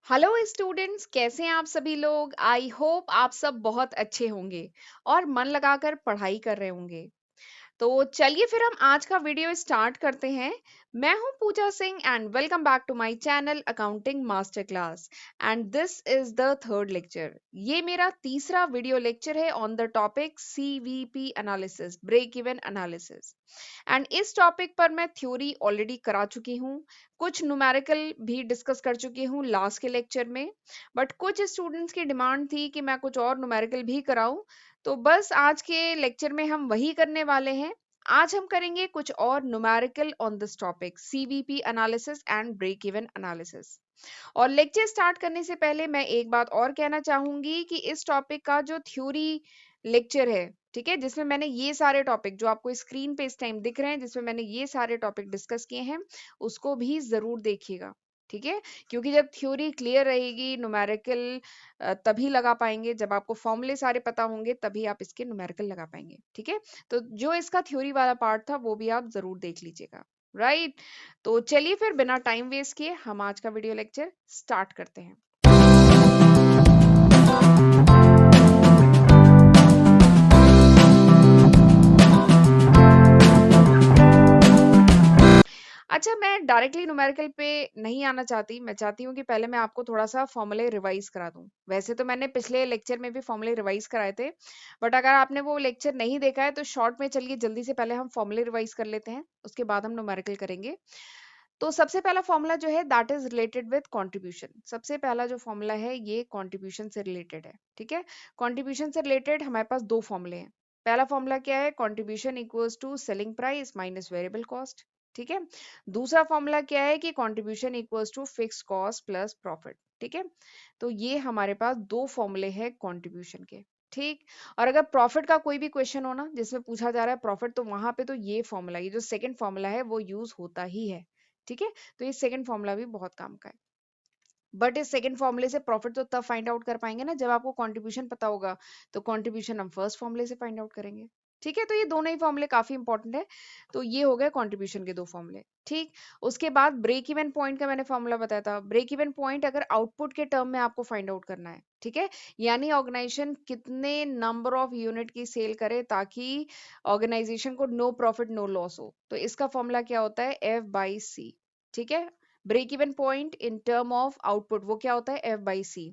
Hello students, कैसे हैं आप सभी लोग। आई होप आप सब बहुत अच्छे होंगे और मन लगाकर पढ़ाई कर रहे होंगे। तो चलिए फिर हम आज का वीडियो स्टार्ट करते हैं। मैं हूं Pooja Singh and welcome back to my channel accounting master class. And this is the third lecture. ये मेरा तीसरा वीडियो लेक्चर है on the topic CVP analysis, break even analysis. And इस टॉपिक पर मैं थ्योरी ऑलरेडी करा चुकी हूँ, कुछ न्यूमेरिकल भी डिस्कस कर चुकी हूँ लास्ट के लेक्चर में। बट कुछ स्टूडेंट्स की डिमांड थी कि मैं कुछ और न्यूमेरिकल भी कराऊं, तो बस आज के लेक्चर में हम वही करने वाले हैं। आज हम करेंगे कुछ और numerical on this topic, CVP analysis and break even analysis. और लेक्चर स्टार्ट करने से पहले मैं एक बात और कहना चाहूंगी कि इस टॉपिक का जो थ्योरी लेक्चर है, ठीक है, जिसमें मैंने ये सारे टॉपिक जो आपको स्क्रीन पे इस टाइम दिख रहे हैं, जिसमें मैंने ये सारे टॉपिक डिस्कस किए हैं, उसको भी जरूर देखिएगा। ठीक है, क्योंकि जब थ्योरी क्लियर रहेगी, न्यूमेरिकल तभी लगा पाएंगे, जब आपको फॉर्मूले सारे पता होंगे तभी आप इसके न्यूमेरिकल लगा पाएंगे। ठीक है, तो जो इसका थ्योरी वाला पार्ट था वो भी आप जरूर देख लीजिएगा। राइट, तो चलिए फिर बिना टाइम वेस्ट किए हम आज का वीडियो लेक्चर स्टार्ट करते हैं। अच्छा, मैं डायरेक्टली न्यूमेरिकल पे नहीं आना चाहती। मैं चाहती हूँ कि पहले मैं आपको थोड़ा सा फॉर्मूले रिवाइज करा दूं। वैसे तो मैंने पिछले लेक्चर में भी फॉर्मूले रिवाइज कराए थे, बट अगर आपने वो लेक्चर नहीं देखा है तो शॉर्ट में चलिए जल्दी से पहले हम फॉर्मूले रिवाइज कर लेते हैं, उसके बाद हम न्यूमेरिकल करेंगे। तो सबसे पहला फॉर्मूला जो है that is related with contribution. सबसे पहला जो फॉर्मूला है ये कंट्रीब्यूशन से रिलेटेड है। ठीक है, कंट्रीब्यूशन से रिलेटेड हमारे पास दो फॉर्मूले हैं। पहला फॉर्मूला क्या है, contribution equals to selling price minus variable cost. ठीक है, दूसरा फॉर्मूला क्या है कि contribution equals to fix cost plus profit. ठीक है, तो ये हमारे पास दो फॉर्मूले हैं कंट्रीब्यूशन के। ठीक, और अगर प्रॉफिट का कोई भी क्वेश्चन हो ना जिसमें पूछा जा रहा है प्रॉफिट, तो वहां पे तो ये फॉर्मूला, ये जो सेकंड फॉर्मूला है वो यूज होता ही है। ठीक है, तो ये सेकंड फॉर्मूला भी बहुत काम का है। बट इस सेकंड फॉर्मूले से प्रॉफिट तो तब फाइंड आउट कर पाएंगे ना जब आपको कंट्रीब्यूशन पता होगा। तो कंट्रीब्यूशन हम फर्स्ट फॉर्मूले से फाइंड आउट करेंगे। ठीक है, तो ये दोनों ही फॉर्मूले काफी इंपॉर्टेंट है। तो ये हो गए कंट्रीब्यूशन के दो फॉर्मूले। ठीक, उसके बाद ब्रेक इवन पॉइंट का मैंने फॉर्मूला बताया था। ब्रेक इवन पॉइंट अगर आउटपुट के टर्म में आपको फाइंड आउट करना है, ठीक है, यानी ऑर्गेनाइजेशन कितने नंबर ऑफ यूनिट की सेल करे ताकि ऑर्गेनाइजेशन को नो प्रॉफिट नो लॉस हो, तो इसका फॉर्मूला क्या होता है, एफ बाई सी। ठीक है, break even point in term of output वो क्या होता है, एफ बाई सी।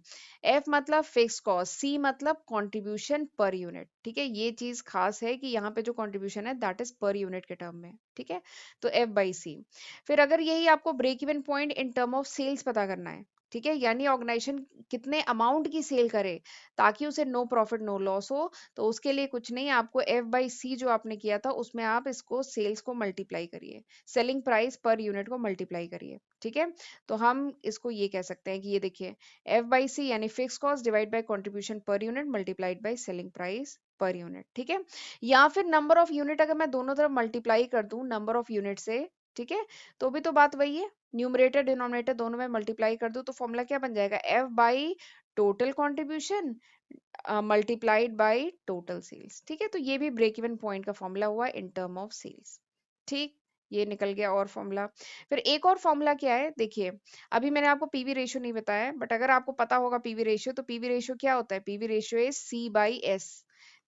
एफ मतलब फिक्स कॉस्ट, सी मतलब कंट्रीब्यूशन पर यूनिट। ठीक है, ये चीज खास है कि यहाँ पे जो कंट्रीब्यूशन है दैट इज पर यूनिट के टर्म में। ठीक है, तो एफ बाई सी। फिर अगर यही आपको break even point in term of sales पता करना है, ठीक है, यानी ऑर्गेनाइजेशन कितने अमाउंट की सेल करे ताकि उसे नो प्रॉफिट नो लॉस हो, तो उसके लिए कुछ नहीं, आपको एफ बाई सी जो आपने किया था उसमें आप इसको सेल्स को मल्टीप्लाई करिए, सेलिंग प्राइस पर यूनिट को मल्टीप्लाई करिए। ठीक है, तो हम इसको ये कह सकते हैं कि ये देखिए, एफ बाई सी यानी fix cost divide by contribution per unit multiplied by selling price per unit. ठीक है, या फिर नंबर ऑफ यूनिट अगर मैं दोनों तरफ मल्टीप्लाई कर दूं नंबर ऑफ यूनिट से, ठीक है, तो भी तो बात वही है, न्यूमरेटर डिनोमिनेटर दोनों में मल्टीप्लाई कर दूं तो फॉर्मूला क्या बन जाएगा, F by total contribution multiplied by total sales. ठीक है, तो ये भी ब्रेक इवन पॉइंट का फॉर्मूला हुआ इन टर्म ऑफ सेल्स। ठीक, ये निकल गया और फॉर्मूला। फिर एक और फॉर्मूला क्या है, देखिए, अभी मैंने आपको पीवी रेशियो नहीं बताया, बट अगर आपको पता होगा पीवी रेशियो, तो पीवी रेशियो क्या होता है, PV ratio is C by S.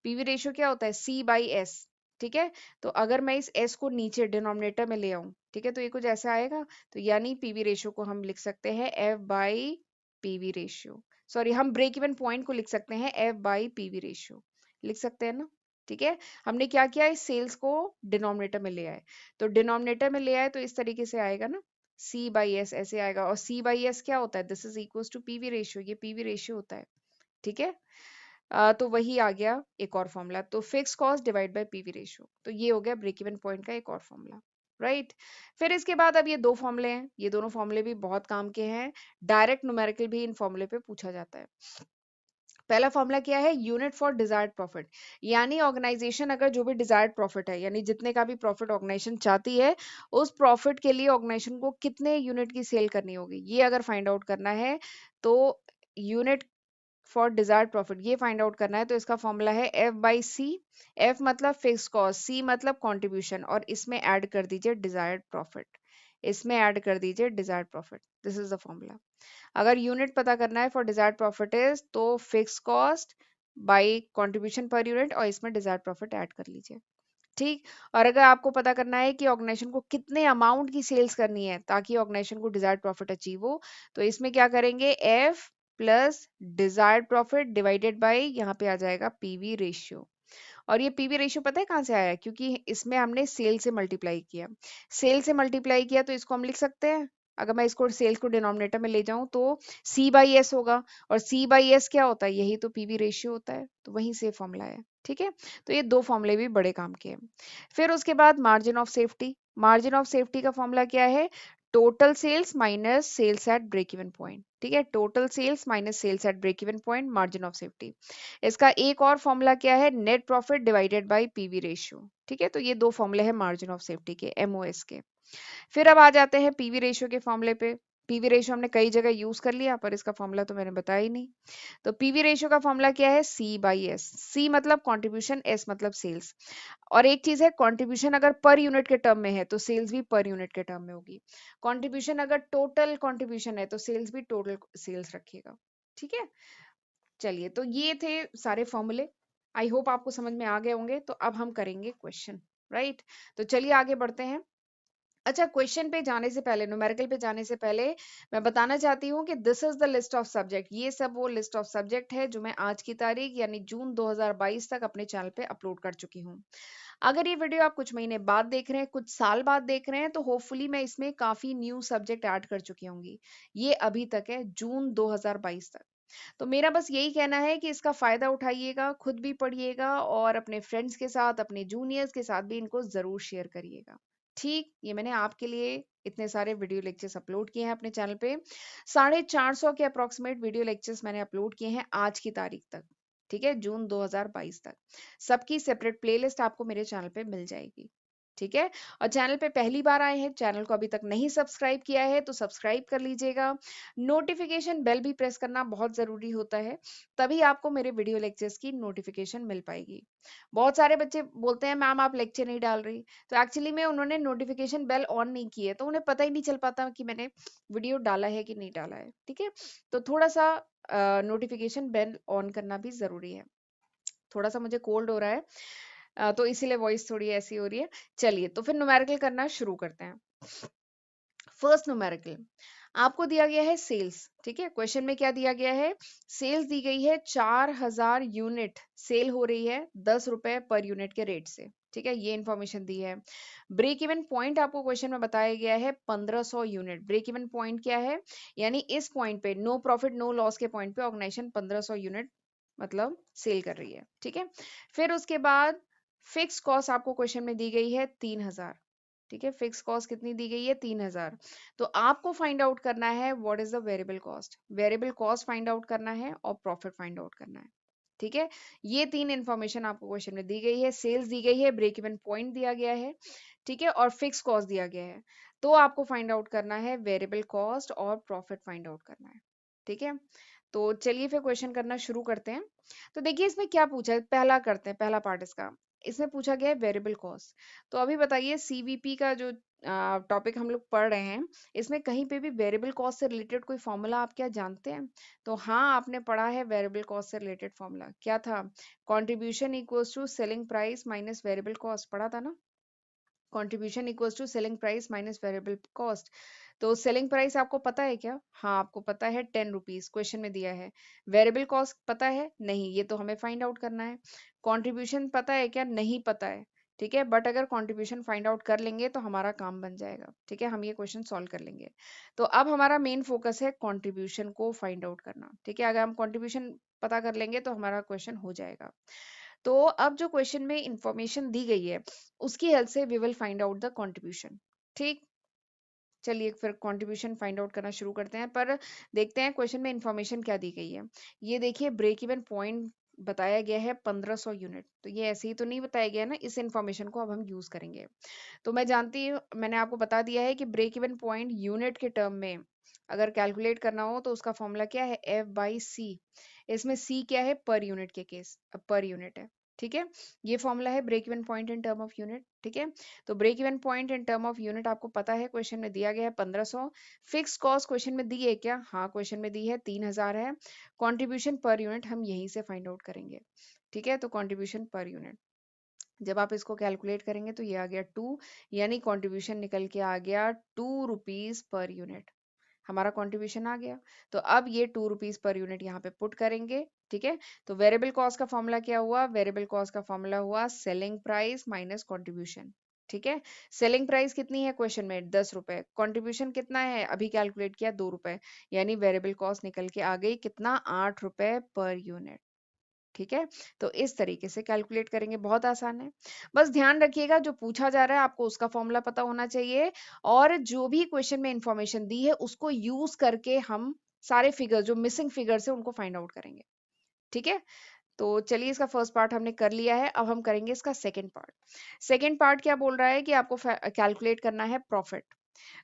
PV ratio क्या होता है, सी बाई एस। ठीक है, तो अगर मैं इस एस को नीचे डिनोमिनेटर में ले आऊं, ठीक है, तो ये कुछ ऐसा आएगा, तो यानी पीवी रेशियो को हम लिख सकते हैं F by PV ratio. Sorry, हम ब्रेक इवन पॉइंट को लिख सकते हैं एफ बाई पीवी रेशियो, लिख सकते हैं ना। ठीक है, हमने क्या किया, इस सेल्स को डिनोमिनेटर में ले आए, तो डिनोमिनेटर में ले आए तो इस तरीके से आएगा ना, सी बाई एस ऐसे आएगा। और सी बाई एस क्या होता है, this is equal to PV ratio, ये पीवी रेशियो होता है। ठीक है, तो वही आ गया एक और फॉर्मूला, तो fix cost divide by PV ratio, तो ये हो गया ब्रेक इवन पॉइंट का एक और फॉर्मूला। राइट, फिर इसके बाद अब ये दो फॉर्मूले हैं, ये दोनों फॉर्मूले भी बहुत काम के हैं। डायरेक्ट न्यूमेरिकल भी इन फॉर्मूले पे पूछा जाता है। पहला फॉर्मूला क्या है, यूनिट फॉर डिजायर्ड प्रॉफिट, यानी ऑर्गेनाइजेशन अगर जो भी डिजायर्ड प्रॉफिट है, यानी जितने का भी प्रॉफिट ऑर्गेनाइजेशन चाहती है, उस प्रॉफिट के लिए ऑर्गेनाइजेशन को कितने यूनिट की सेल करनी होगी, ये अगर फाइंड आउट करना है, तो यूनिट फॉर डिजायर्ड प्रॉफिट ये फाइंड आउट करना है, तो इसका फॉर्मूला है एफ बाई सी। एफ मतलब फिक्स कॉस्ट, सी मतलब कंट्रीब्यूशन, और इसमें ऐड कर दीजिए डिजायर्ड प्रॉफिट, इसमें ऐड कर दीजिए desired profit, this is the formula. अगर यूनिट पता करना है फॉर डिजायर्ड प्रॉफिट इज, तो fix cost by contribution per unit और इसमें डिजायर्ड प्रॉफिट ऐड कर लीजिए। ठीक। और अगर आपको पता करना है कि ऑर्गेनाइजेशन को कितने अमाउंट की सेल्स करनी है ताकि ऑर्गेनाइजेशन को डिजायर्ड प्रॉफिट अचीव हो, तो इसमें क्या करेंगे, F plus desired profit divided bye, यहाँ पे आ जाएगा पीवी रेशियो। और ये पीवी रेशियो पता है कहाँ से आया है, क्योंकि इसमें हमने सेल से मल्टीप्लाई किया। सेल से मल्टीप्लाई किया तो इसको हम लिख सकते हैं, अगर मैं इसको सेल्स को डिनोमिनेटर में ले जाऊं तो सी बाई एस होगा, और सी बाई एस क्या होता है, यही तो पीवी रेशियो होता है, तो वहीं से फॉर्मूला है। ठीक है, तो ये दो फॉर्मूले भी बड़े काम के हैं। फिर उसके बाद margin of safety. Margin of safety का फॉर्मूला क्या है, total sales minus sales at break even point. ठीक है, total sales minus sales at break even point, margin of safety. इसका एक और फॉर्मूला क्या है, net profit divided by PV ratio. ठीक है, तो ये दो फॉर्मूले हैं मार्जिन ऑफ सेफ्टी के, एमओएस के। फिर अब आ जाते हैं पीवी रेशियो के फॉर्मूले पे। पीवी रेशियो हमने कई जगह यूज कर लिया, पर इसका फॉर्मूला तो मैंने बताया ही नहीं। तो पीवी रेशियो का फॉर्मूला क्या है, सी बाई एस। सी मतलब कंट्रीब्यूशन, एस मतलब सेल्स। और एक चीज है, कंट्रीब्यूशन अगर पर यूनिट के टर्म में है तो सेल्स भी पर यूनिट के टर्म में होगी। कंट्रीब्यूशन अगर टोटल कंट्रीब्यूशन है तो सेल्स भी टोटल सेल्स रखेगा। ठीक है, चलिए, तो ये थे सारे फॉर्मूले। आई होप आपको समझ में आ गए होंगे। तो अब हम करेंगे क्वेश्चन, राइट। तो चलिए आगे बढ़ते हैं। अच्छा, क्वेश्चन पे जाने से पहले, न्यूमेरिकल पे जाने से पहले मैं बताना चाहती हूँ कि this is the list of subject. ये सब वो लिस्ट ऑफ सब्जेक्ट है जो मैं आज की तारीख यानी जून 2022 तक अपने चैनल पे अपलोड कर चुकी हूँ। अगर ये वीडियो आप कुछ महीने बाद देख रहे हैं, कुछ साल बाद देख रहे हैं, तो होपफुली मैं इसमें काफी न्यू सब्जेक्ट ऐड कर चुकी होंगी। ये अभी तक है, जून 2022 तक। तो मेरा बस यही कहना है कि इसका फायदा उठाइएगा, खुद भी पढ़िएगा और अपने फ्रेंड्स के साथ, अपने जूनियर्स के साथ भी इनको जरूर शेयर करिएगा। ठीक, ये मैंने आपके लिए इतने सारे वीडियो लेक्चर्स अपलोड किए हैं अपने चैनल पे। 450 के अप्रोक्सीमेट वीडियो लेक्चर्स मैंने अपलोड किए हैं आज की तारीख तक। ठीक है, जून 2022 तक। सबकी सेपरेट प्लेलिस्ट आपको मेरे चैनल पे मिल जाएगी। ठीक है, और चैनल पे पहली बार आए हैं, चैनल को अभी तक नहीं सब्सक्राइब किया है तो सब्सक्राइब कर लीजिएगा। नोटिफिकेशन बेल भी प्रेस करना बहुत जरूरी होता है, तभी आपको मेरे वीडियो लेक्चर्स की नोटिफिकेशन मिल पाएगी। बहुत सारे बच्चे बोलते हैं मैम आप लेक्चर नहीं डाल रही, तो एक्चुअली में उन्होंने नोटिफिकेशन बेल ऑन नहीं की है, तो उन्हें पता ही नहीं चल पाता कि मैंने वीडियो डाला है कि नहीं डाला है। ठीक है, तो थोड़ा सा नोटिफिकेशन बेल ऑन करना भी जरूरी है। थोड़ा सा मुझे कोल्ड हो रहा है, तो इसीलिए वॉइस थोड़ी ऐसी हो रही है। चलिए, तो फिर न्यूमेरिकल करना शुरू करते हैं। फर्स्ट न्यूमेरिकल आपको दिया गया है सेल्स। ठीक है, क्वेश्चन में क्या दिया गया है, सेल्स दी गई है 4000 यूनिट सेल हो रही है 10 रुपए पर यूनिट के रेट से। ठीक है, ये इंफॉर्मेशन दी है। ब्रेक इवन पॉइंट आपको क्वेश्चन में बताया गया है 1500 यूनिट। ब्रेक इवन पॉइंट क्या है, यानी इस पॉइंट पे नो प्रॉफिट नो लॉस के पॉइंट पे ऑर्गेनाइजेशन 1500 यूनिट मतलब सेल कर रही है। ठीक है, फिर उसके बाद फिक्स कॉस्ट आपको क्वेश्चन में दी गई है 3000। ठीक है, फिक्स कॉस्ट कितनी दी गई है, 3000। तो आपको फाइंड आउट करना है what is the variable cost. Variable cost find out करना है और प्रॉफिट फाइंड आउट करना है। ठीक है, ये तीन इंफॉर्मेशन आपको क्वेश्चन में दी गई है। सेल्स दी गई है, ब्रेक इवन पॉइंट दिया गया है, ठीक है, और फिक्स कॉस्ट दिया गया है। तो आपको फाइंड आउट करना है वेरिएबल कॉस्ट और प्रॉफिट फाइंड आउट करना है। ठीक है, तो चलिए फिर क्वेश्चन करना शुरू करते हैं। तो देखिए इसमें क्या पूछा है, पहला करते हैं, पहला पार्ट इसका। इसमें पूछा गया है वेरिएबल कॉस्ट। तो अभी बताइए सीवीपी का जो टॉपिक हम लोग पढ़ रहे हैं, इसमें कहीं पे भी वेरिएबल कॉस्ट से रिलेटेड कोई फॉर्मूला आप क्या जानते हैं? तो हाँ, आपने पढ़ा है वेरिएबल कॉस्ट से रिलेटेड फॉर्मूला क्या था, contribution equals to selling price minus variable cost, पढ़ा था ना। Contribution equals to selling price minus variable cost. तो सेलिंग प्राइस आपको पता है क्या? हाँ, आपको पता है 10 रुपीज, क्वेश्चन में दिया है। वेरिएबल कॉस्ट पता है? नहीं, ये तो हमें फाइंड आउट करना है। कंट्रीब्यूशन पता है क्या? नहीं पता है। ठीक है, बट अगर कंट्रीब्यूशन फाइंड आउट कर लेंगे तो हमारा काम बन जाएगा। ठीक है, हम ये क्वेश्चन सॉल्व कर लेंगे। तो अब हमारा मेन फोकस है कंट्रीब्यूशन को फाइंड आउट करना। ठीक है, अगर हम कंट्रीब्यूशन पता कर लेंगे तो हमारा क्वेश्चन हो जाएगा। तो अब जो क्वेश्चन में इंफॉर्मेशन दी गई है उसकी हेल्प से we will find out the contribution. ठीक, चलिए फिर कंट्रीब्यूशन फाइंड आउट करना शुरू करते हैं, पर देखते हैं क्वेश्चन में इंफॉर्मेशन क्या दी गई है। ये देखिए ब्रेक इवन पॉइंट बताया गया है 1500 यूनिट, तो ये ऐसे ही तो नहीं बताया गया ना, इस इंफॉर्मेशन को अब हम यूज करेंगे। तो मैं जानती हूँ, मैंने आपको बता दिया है कि ब्रेक इवन पॉइंट यूनिट के टर्म में अगर कैलकुलेट करना हो तो उसका फॉर्मूला क्या है, एफ बाई सी। इसमें सी क्या है, पर यूनिट के केस, पर यूनिट है। ठीक है, ये फॉर्मूला है break even point in term of unit. ठीक है, तो break even point in term of unit आपको पता है, क्वेश्चन में दिया गया है 1500। फिक्स कॉस्ट क्वेश्चन में दी है क्या? हाँ, क्वेश्चन में दी है 3000 है। कंट्रीब्यूशन पर यूनिट हम यहीं से फाइंड आउट करेंगे। ठीक है, तो कंट्रीब्यूशन पर यूनिट जब आप इसको कैलकुलेट करेंगे तो ये आ गया 2, यानी कंट्रीब्यूशन निकल के आ गया 2 रुपीज पर यूनिट। हमारा कंट्रीब्यूशन आ गया। तो अब ये 2 रुपीज पर यूनिट यहाँ पे पुट करेंगे। ठीक है, तो वेरिएबल कॉस्ट का फॉर्मूला क्या हुआ? वेरिएबल कॉस्ट का फॉर्मूला हुआ सेलिंग प्राइस माइनस कंट्रीब्यूशन। ठीक है, सेलिंग प्राइस कितनी है क्वेश्चन में? 10 रुपए। कंट्रीब्यूशन कितना है? अभी कैलकुलेट किया 2 रुपए, यानी वेरिएबल कॉस्ट निकल के आ गई कितना? 8 रुपए पर यूनिट। ठीक है, तो इस तरीके से कैलकुलेट करेंगे, बहुत आसान है। बस ध्यान रखिएगा जो पूछा जा रहा है आपको उसका फॉर्मूला पता होना चाहिए, और जो भी क्वेश्चन में इंफॉर्मेशन दी है उसको यूज करके हम सारे फिगर जो मिसिंग फिगर्स है उनको फाइंड आउट करेंगे। ठीक है, तो चलिए इसका फर्स्ट पार्ट हमने कर लिया है, अब हम करेंगे इसका सेकंड पार्ट। सेकंड पार्ट क्या बोल रहा है कि आपको कैलकुलेट करना है प्रॉफिट।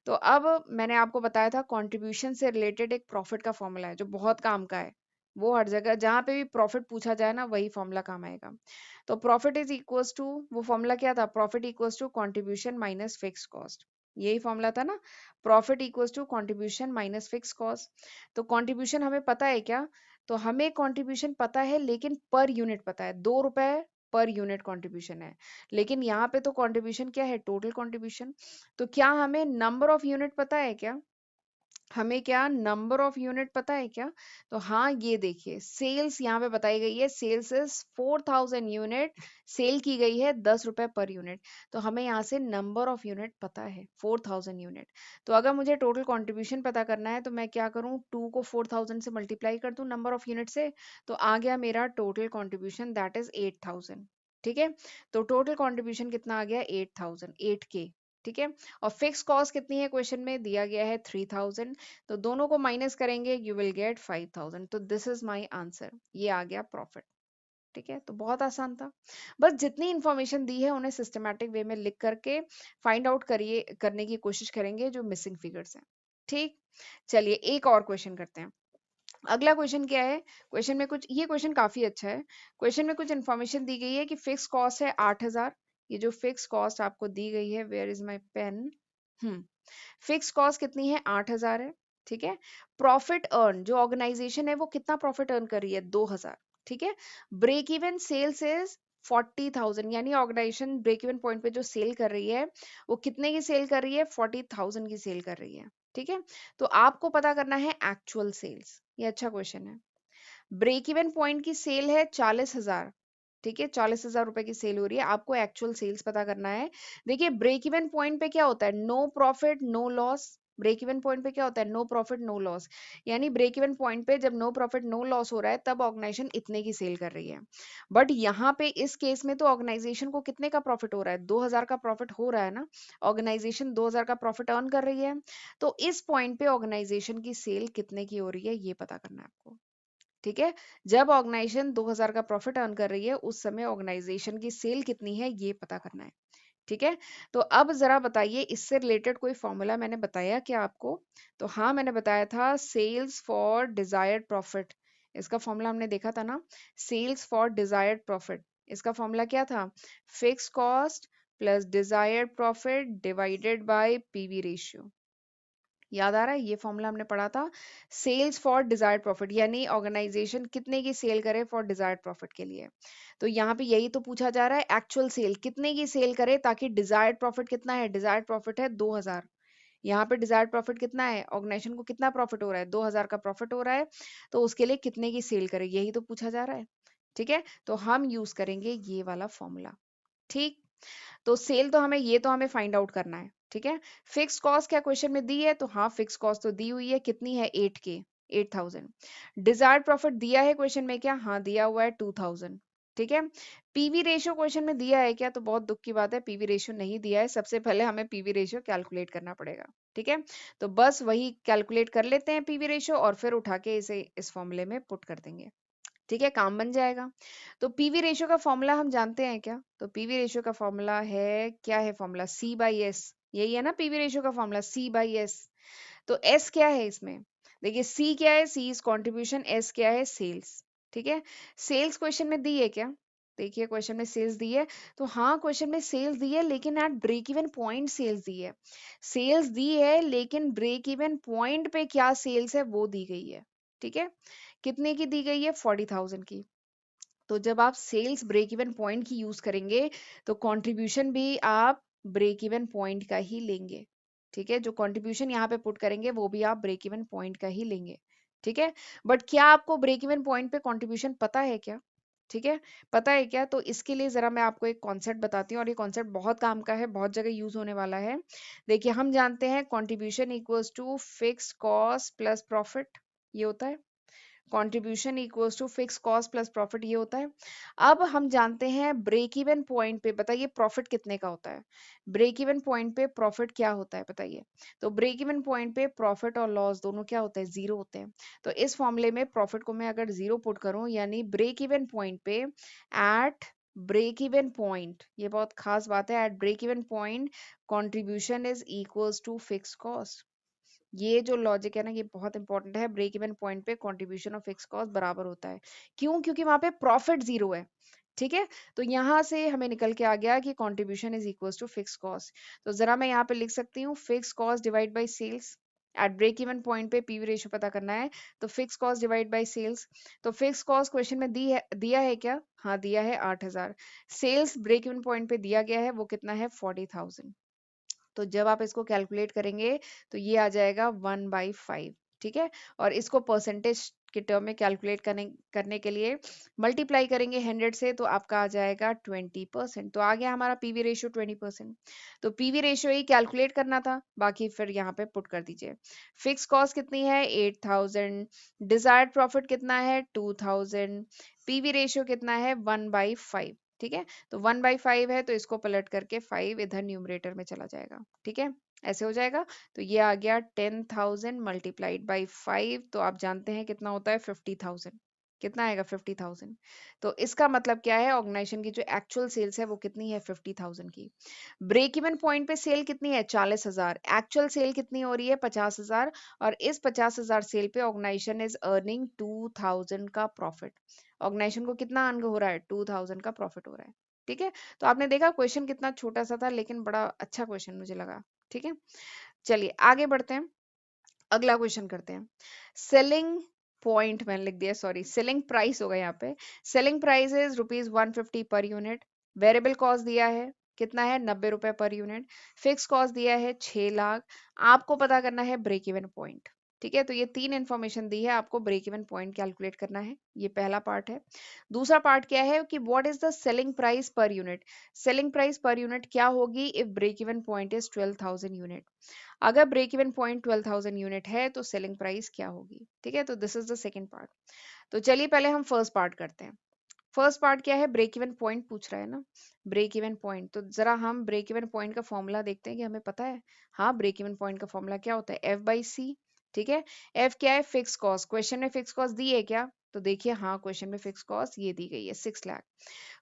तो अब मैंने आपको बताया था कंट्रीब्यूशन से रिलेटेड एक प्रॉफिट का फॉर्मूला है जो बहुत काम का है। वो हर जगह जहां पे भी प्रॉफिट पूछा जाए ना वही फॉर्मूला काम आएगा। तो प्रॉफिट इज इक्वल्स टू, वो फॉर्मूला क्या था? Profit equals to contribution minus fix cost. यही फॉर्मूला था ना, profit equals to contribution minus fix cost. तो कंट्रीब्यूशन हमें पता है क्या? तो हमें कंट्रीब्यूशन पता है लेकिन पर यूनिट पता है, 2 रुपए पर यूनिट कंट्रीब्यूशन है। लेकिन यहाँ पे तो कंट्रीब्यूशन क्या है? Total contribution. तो क्या हमें नंबर ऑफ यूनिट पता है क्या? हमें क्या नंबर ऑफ यूनिट पता है क्या? तो हाँ, ये देखिए सेल्स यहाँ पे बताई गई है, सेल्स इज 4000 यूनिट, सेल की गई है 10 रुपए पर यूनिट। तो हमें यहाँ से नंबर ऑफ यूनिट पता है 4000 यूनिट। तो अगर मुझे टोटल कंट्रीब्यूशन पता करना है तो मैं क्या करूँ? 2 को 4000 से मल्टीप्लाई कर दूं नंबर ऑफ यूनिट से, तो आ गया मेरा टोटल कंट्रीब्यूशन, दैट इज 8000। ठीक है, तो टोटल कंट्रीब्यूशन कितना आ गया? 8000, 8K। ठीक है, और फिक्स कॉस्ट कितनी है क्वेश्चन में? दिया गया है 3000। तो दोनों को माइनस करेंगे, यू विल गेट 5000। तो दिस इज माय आंसर, ये आ गया प्रॉफिट। ठीक है, तो बहुत आसान था। बस जितनी इंफॉर्मेशन दी है उन्हें सिस्टमैटिक वे में लिख करके फाइंड आउट करिए, करने की कोशिश करेंगे जो मिसिंग फिगर्स हैं। ठीक, चलिए एक और क्वेश्चन करते हैं। अगला क्वेश्चन क्या है? क्वेश्चन में कुछ, ये क्वेश्चन काफी अच्छा है। क्वेश्चन में कुछ इन्फॉर्मेशन दी गई है कि फिक्स कॉस्ट है 8000। ये जो फिक्स कॉस्ट आपको दी गई है, where is my pen? Hmm, fix cost कितनी है? 8000 है। ठीक है, प्रॉफिट अर्न, जो ऑर्गेनाइजेशन है वो कितना प्रॉफिट अर्न कर रही है? 2000। ठीक है, ब्रेक इवन सेल्स इज 40,000, यानी ऑर्गेनाइजेशन ब्रेक इवन पॉइंट पे जो सेल कर रही है वो कितने की सेल कर रही है? 40,000 की सेल कर रही है। ठीक है, तो आपको पता करना है एक्चुअल सेल्स। ये अच्छा क्वेश्चन है। ब्रेक इवन पॉइंट की सेल है 40,000। ठीक है, 40,000 रुपए की सेल हो रही है, आपको एक्चुअल सेल्स पता करना है। देखिए ब्रेक इवन पॉइंट पे क्या होता है? No profit no loss. Break even point पे क्या होता है? No profit no loss. यानी ब्रेक इवन पॉइंट पे जब नो प्रॉफिट नो लॉस हो रहा है तब ऑर्गेनाइजेशन इतने की सेल कर रही है। बट यहाँ पे इस केस में तो ऑर्गेनाइजेशन को कितने का प्रॉफिट हो रहा है? 2000 का प्रॉफिट हो रहा है ना। ऑर्गेनाइजेशन 2000 का प्रॉफिट अर्न कर रही है। तो इस पॉइंट पे ऑर्गेनाइजेशन की सेल कितने की हो रही है ये पता करना है आपको। ठीक है, जब ऑर्गेनाइजेशन 2000 का प्रॉफिट अर्न कर रही है उस समय ऑर्गेनाइजेशन की सेल कितनी है ये पता करना है। ठीक है, तो अब जरा बताइए इससे रिलेटेड कोई फॉर्मूला मैंने बताया क्या आपको? तो हाँ, मैंने बताया था सेल्स फॉर डिजायर्ड प्रॉफिट। इसका फॉर्मूला हमने देखा था ना, सेल्स फॉर डिजायर्ड प्रॉफिट। इसका फॉर्मूला क्या था? Fix cost plus desired profit divided by PV ratio. याद आ रहा है? ये फॉर्मूला हमने पढ़ा था। सेल्स फॉर डिजायर्ड प्रॉफिट, यानी ऑर्गेनाइजेशन कितने की सेल करे फॉर डिजायर्ड प्रॉफिट के लिए। तो यहाँ पे यही तो पूछा जा रहा है, एक्चुअल सेल कितने की सेल करे ताकि डिजायर्ड प्रॉफिट कितना है? डिजायर्ड प्रॉफिट है 2000। यहाँ पे डिजायर्ड प्रॉफिट कितना है? ऑर्गेनाइजेशन को कितना प्रॉफिट हो रहा है? 2000 का प्रॉफिट हो रहा है। तो उसके लिए कितने की सेल करे, यही तो पूछा जा रहा है। ठीक है, तो हम यूज करेंगे ये वाला फॉर्मूला। ठीक, तो सेल तो हमें, ये तो हमें फाइंड आउट करना है। ठीक है, फिक्स कॉस्ट क्या क्वेश्चन में दी है? तो हाँ, फिक्स कॉस्ट तो दी हुई है, कितनी है? 8K, 8000। डिजायर्ड प्रॉफिट दिया है क्वेश्चन में क्या? हाँ, दिया हुआ है 2000। ठीक है, पीवी रेशियो क्वेश्चन में दिया है क्या? तो बहुत दुख की बात है, पीवी रेशियो नहीं दिया है। सबसे पहले हमें पीवी रेशियो कैलकुलेट करना पड़ेगा। ठीक है, तो बस वही कैलकुलेट कर लेते हैं पीवी रेशियो, और फिर उठा के इसे इस फॉर्मूले में पुट कर देंगे। ठीक है, काम बन जाएगा। तो पीवी रेशियो का फॉर्मूला हम जानते हैं क्या? तो पीवी रेशियो का फॉर्मूला है, क्या है फॉर्मूला? C by S. यही है ना पीवी रेशियो का फॉर्मूला, सी बाई एस। तो एस क्या है इसमें? देखिए सी क्या है? सी इज कंट्रीब्यूशन, एस क्या है? सेल्स। ठीक है, सेल्स क्वेश्चन में दी है क्या? देखिए क्वेश्चन में सेल्स दी है, तो हाँ क्वेश्चन में सेल्स दी है लेकिन at break even point sales दी है। सेल्स दी है लेकिन ब्रेक इवन पॉइंट पे क्या सेल्स है वो दी गई है। ठीक है, कितने की दी गई है? 40,000 की। तो जब आप सेल्स ब्रेक इवन पॉइंट की यूज करेंगे तो कंट्रीब्यूशन भी आप ब्रेक इवन पॉइंट का ही लेंगे। ठीक है, जो कंट्रीब्यूशन यहाँ पे पुट करेंगे वो भी आप ब्रेक इवन पॉइंट का ही लेंगे। ठीक है, बट क्या आपको ब्रेक इवन पॉइंट पे कंट्रीब्यूशन पता है क्या? ठीक है, पता है क्या? तो इसके लिए जरा मैं आपको एक कॉन्सेप्ट बताती हूँ और ये कॉन्सेप्ट बहुत काम का है, बहुत जगह यूज होने वाला है। देखिए हम जानते हैं contribution equals to fix cost plus profit, ये होता है। Contribution equals to fix cost plus profit, ये होता है। अब हम जानते हैं ब्रेक इवन पॉइंट पे, बताइए प्रॉफिट कितने का होता है? ब्रेक इवन पॉइंट पे प्रॉफिट क्या होता है बताइए? तो ब्रेक इवन पॉइंट पे प्रॉफिट और लॉस दोनों क्या होते हैं? जीरो होते हैं। तो इस फॉर्मूले में प्रॉफिट को मैं अगर जीरो पुट करूं, यानी ब्रेक इवन पॉइंट पे, एट ब्रेक इवन पॉइंट, ये बहुत खास बात है, at break even point contribution is equals to fix cost. ये जो लॉजिक है ना, ये बहुत इंपॉर्टेंट है। ब्रेक इवन पॉइंट पे कंट्रीब्यूशन और फिक्स कॉस्ट बराबर होता है। क्यों? क्योंकि वहां पे प्रॉफिट जीरो है। ठीक है, तो यहां से हमें निकल के आ गया कि contribution is equals to fix cost. तो जरा मैं यहाँ पे लिख सकती हूँ fix cost divide by sales. At break even point पे पीवी रेशियो पता करना है, तो fix cost divide by sales. तो फिक्स कॉस्ट क्वेश्चन में दी है, दिया है क्या? हाँ दिया है 8,000। सेल्स ब्रेक इवन पॉइंट पे दिया गया है, वो कितना है? 40,000। तो जब आप इसको कैलकुलेट करेंगे तो ये आ जाएगा 1/5। ठीक है, और इसको परसेंटेज के टर्म में कैलकुलेट करने के लिए मल्टीप्लाई करेंगे 100 से, तो आपका आ जाएगा 20%। तो आ गया हमारा पीवी रेशियो 20%। तो पीवी रेशियो ही कैलकुलेट करना था, बाकी फिर यहाँ पे पुट कर दीजिए। फिक्स कॉस्ट कितनी है? 8,000। डिजायर्ड प्रॉफिट कितना है? 2,000। पीवी रेशियो कितना है? 1/5। ठीक है, तो 1/5 है तो इसको पलट करके 5 इधर न्यूमरेटर में चला जाएगा। ठीक है, ऐसे हो जाएगा। तो ये आ गया 10,000 मल्टीप्लाइड बाई 5, तो आप जानते हैं कितना होता है? 50,000। कितना आएगा? 50,000। तो इसका मतलब क्या है? ऑर्गेनाइजेशन की जो एक्चुअल सेल्स है वो कितनी है? 50,000 की। ब्रेक इवन पॉइंट पे सेल कितनी है? 40,000। एक्चुअल सेल कितनी हो रही है? 50,000। और इस 50,000 सेल पे ऑर्गेनाइजेशन इज अर्निंग 2,000 का प्रॉफिट। ऑर्गेनाइजेशन को कितना अर्न हो रहा है? 2,000 का प्रॉफिट हो रहा है। ठीक है, तो आपने देखा क्वेश्चन कितना छोटा सा था, लेकिन बड़ा अच्छा क्वेश्चन मुझे लगा। ठीक है, चलिए आगे बढ़ते हैं, अगला क्वेश्चन करते हैं। सेलिंग पॉइंट मैंने लिख दिया, सॉरी, सेलिंग प्राइस होगा यहाँ पे। Selling price is ₹150 per unit. Variable cost दिया है कितना है? 90 रुपए पर यूनिट। फिक्स कॉस्ट दिया है 6 लाख। आपको पता करना है ब्रेक इवन पॉइंट। ठीक है, तो ये तीन इंफॉर्मेशन दी है, आपको ब्रेक इवन पॉइंट कैलकुलेट करना है, ये पहला पार्ट है। दूसरा पार्ट क्या है कि what is the selling price per unit. Selling price per unit क्या होगी if break even point is 12,000 unit. अगर ब्रेक इवन पॉइंट 12,000 यूनिट है तो सेलिंग प्राइस क्या होगी। ठीक है, तो this is the second part. तो चलिए पहले हम फर्स्ट पार्ट करते हैं। फर्स्ट पार्ट क्या है? ब्रेक इवन पॉइंट पूछ रहा है ना, ब्रेक इवन पॉइंट। तो जरा हम ब्रेक इवन पॉइंट का फॉर्मूला देखते हैं कि हमें पता है। हाँ, ब्रेक इवन पॉइंट का फॉर्मूला क्या होता है? F/C। ठीक है, F क्या है? Fix cost. क्वेश्चन में फिक्स कॉस्ट दी है क्या? तो देखिए हाँ, क्वेश्चन में फिक्स कॉस्ट ये दी गई है 6 लाख।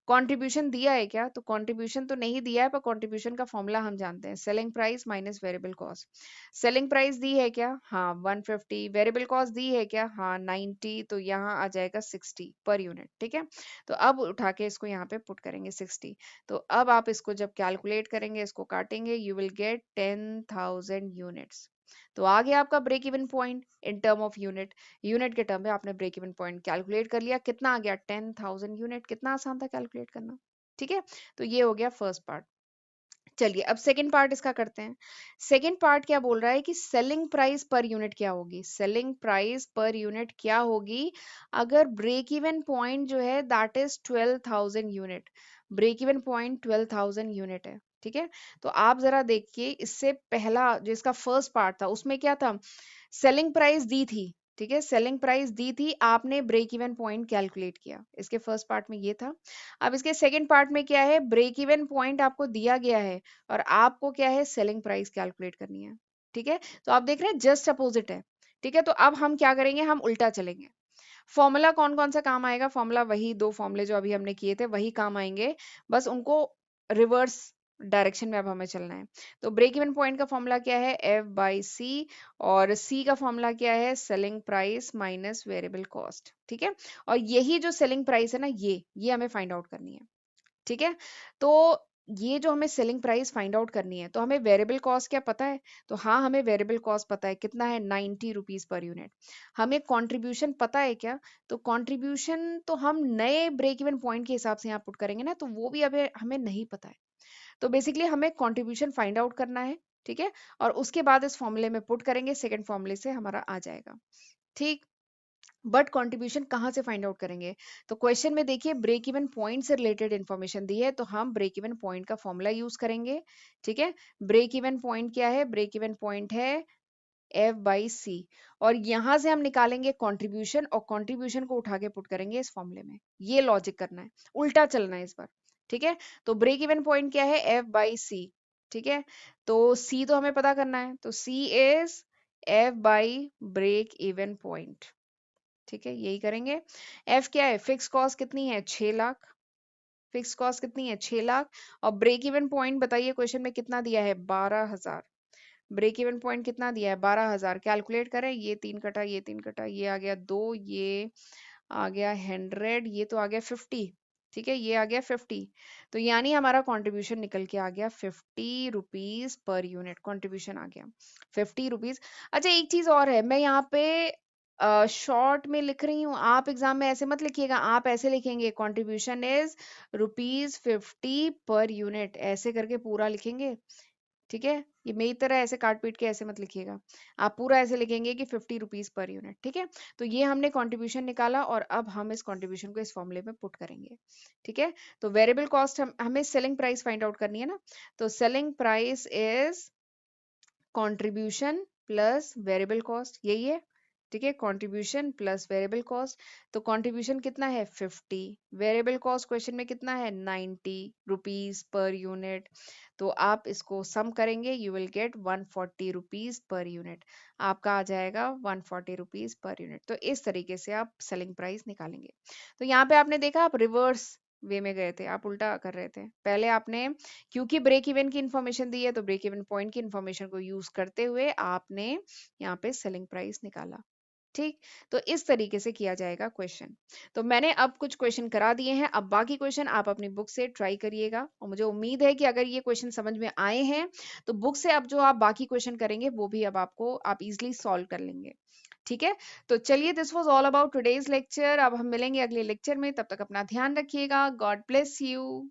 कंट्रीब्यूशन दिया है क्या? तो कंट्रीब्यूशन तो नहीं दिया है, पर कंट्रीब्यूशन का फॉर्मूला हम जानते हैं, selling price minus variable cost. Selling price दी है क्या? हाँ 150। वेरिएबल कॉस्ट दी है क्या? हाँ 90। तो यहाँ आ जाएगा 60 पर यूनिट। ठीक है, तो अब उठा के इसको यहाँ पे पुट करेंगे 60। तो अब आप इसको जब कैलकुलेट करेंगे, इसको काटेंगे, यू विल गेट 10,000 यूनिट्स। तो आ गया आपका break even point in term of unit. Unit के टर्म में आपने ब्रेक इवन पॉइंट कैलकुलेट कर लिया, कितना आ गया? 10,000 यूनिट। कितना आसान था कैलकुलेट करना। ठीक है, तो ये हो गया फर्स्ट पार्ट। चलिए अब सेकंड पार्ट इसका करते हैं। सेकंड पार्ट क्या बोल रहा है कि सेलिंग प्राइस पर यूनिट क्या होगी। सेलिंग प्राइस पर यूनिट क्या होगी अगर ब्रेक इवन पॉइंट जो है that is 12,000 unit. Break even point 12,000 unit है। ठीक है, तो आप जरा देखिए, इससे पहला जो इसका फर्स्ट पार्ट था उसमें क्या था? सेलिंग प्राइस दी थी। ठीक है, सेलिंग प्राइस दी थी, आपने ब्रेक इवन पॉइंट कैलकुलेट किया। इसके फर्स्ट पार्ट में ये था। अब इसके सेकंड पार्ट में क्या है? ब्रेक इवन पॉइंट आपको दिया गया है और आपको क्या है? सेलिंग प्राइस कैलकुलेट करनी है। ठीक है, तो आप देख रहे हैं जस्ट अपोजिट है। ठीक है, तो अब हम क्या करेंगे? हम उल्टा चलेंगे। फॉर्मूला कौन कौन सा काम आएगा? फॉर्मूला वही दो फॉर्मूले जो अभी हमने किए थे वही काम आएंगे, बस उनको रिवर्स डायरेक्शन में अब हमें चलना है। तो ब्रेक इवन पॉइंट का फॉर्मूला क्या है, एफ बाई सी, और सी का फॉर्मूला क्या है, selling price minus variable cost. ठीक है, और यही जो सेलिंग प्राइस है ना, ये हमें फाइंड आउट करनी है। ठीक है, तो ये जो हमें सेलिंग प्राइस फाइंड आउट करनी है, तो हमें वेरिएबल कॉस्ट क्या पता है, तो हाँ हमें वेरिएबल कॉस्ट पता है, कितना है, 90 रुपीज पर यूनिट। हमें कंट्रीब्यूशन पता है क्या, तो कंट्रीब्यूशन तो हम नए ब्रेक इवन पॉइंट के हिसाब से यहाँ पुट करेंगे ना, तो वो भी अभी हमें नहीं पता है। तो बेसिकली हमें कंट्रीब्यूशन फाइंड आउट करना है। ठीक है, और उसके बाद इस फॉर्मूले में पुट करेंगे, सेकंड फॉर्मूले से हमारा आ जाएगा। ठीक, बट कंट्रीब्यूशन कहाँ से फाइंड आउट करेंगे, तो क्वेश्चन में देखिए ब्रेक इवन पॉइंट से रिलेटेड इन्फॉर्मेशन दी है, तो हम ब्रेक इवन पॉइंट का फॉर्मूला यूज करेंगे। ठीक है, ब्रेक इवन पॉइंट क्या है, ब्रेक इवन पॉइंट है एफ बाई सी, और यहां से हम निकालेंगे कंट्रीब्यूशन, और कंट्रीब्यूशन को उठा के पुट करेंगे इस फॉर्मूले में। ये लॉजिक करना है, उल्टा चलना है इस बार। ठीक है, तो ब्रेक इवन पॉइंट क्या है, एफ बाई सी। ठीक है, तो सी तो हमें पता करना है, तो C is F by break even point. ठीक है, यही करेंगे। एफ क्या है, फिक्स कॉस्ट कितनी है, 6 लाख। फिक्स कॉस्ट कितनी है, 6 लाख। और ब्रेक इवन पॉइंट बताइए क्वेश्चन में कितना दिया है, 12,000। ब्रेक इवन पॉइंट कितना दिया है, 12,000। कैलकुलेट करें, ये 3 कटा, ये 3 कटा, ये आ गया 2, ये आ गया 100, ये तो आ गया 50। ठीक है, ये आ गया 50। तो यानी हमारा कंट्रीब्यूशन निकल के आ गया 50 रुपीज पर यूनिट, कंट्रीब्यूशन आ गया 50 रुपीज। अच्छा, एक चीज और है, मैं यहाँ पे शॉर्ट में लिख रही हूँ, आप एग्जाम में ऐसे मत लिखिएगा, आप ऐसे लिखेंगे, कंट्रीब्यूशन इज ₹50 पर यूनिट, ऐसे करके पूरा लिखेंगे। ठीक है, ये मेरी तरह ऐसे काट पीट के ऐसे मत लिखिएगा, आप पूरा ऐसे लिखेंगे कि 50 रुपीज पर यूनिट। ठीक है, तो ये हमने कंट्रीब्यूशन निकाला, और अब हम इस कंट्रीब्यूशन को इस फॉर्मूले में पुट करेंगे। ठीक है, तो वेरिएबल कॉस्ट हमें सेलिंग प्राइस फाइंड आउट करनी है ना, तो selling price is contribution plus variable cost, यही है। ठीक है, कंट्रीब्यूशन प्लस वेरिएबल कॉस्ट, तो कंट्रीब्यूशन कितना है, 50, वेरिएबल कॉस्ट क्वेश्चन में कितना है, 90 रुपीज पर यूनिट। तो आप इसको सम करेंगे, you will get 140 rupees per unit. आपका आ जाएगा 140 रुपीज पर यूनिट। तो इस तरीके से आप सेलिंग प्राइस निकालेंगे। तो यहाँ पे आपने देखा, आप रिवर्स वे में गए थे, आप उल्टा कर रहे थे। पहले आपने, क्योंकि ब्रेक इवन की इन्फॉर्मेशन दी है, तो ब्रेक इवन पॉइंट की इन्फॉर्मेशन को यूज करते हुए आपने यहाँ पे सेलिंग प्राइस निकाला। ठीक, तो इस तरीके से किया जाएगा क्वेश्चन। तो मैंने अब कुछ क्वेश्चन करा दिए हैं, अब बाकी क्वेश्चन आप अपनी बुक से ट्राई करिएगा, और मुझे उम्मीद है कि अगर ये क्वेश्चन समझ में आए हैं, तो बुक से अब जो आप बाकी क्वेश्चन करेंगे, वो भी अब आपको आप इजिली सॉल्व कर लेंगे। ठीक है, तो चलिए, this was all about today's lecture. अब हम मिलेंगे अगले लेक्चर में, तब तक अपना ध्यान रखिएगा। God bless you.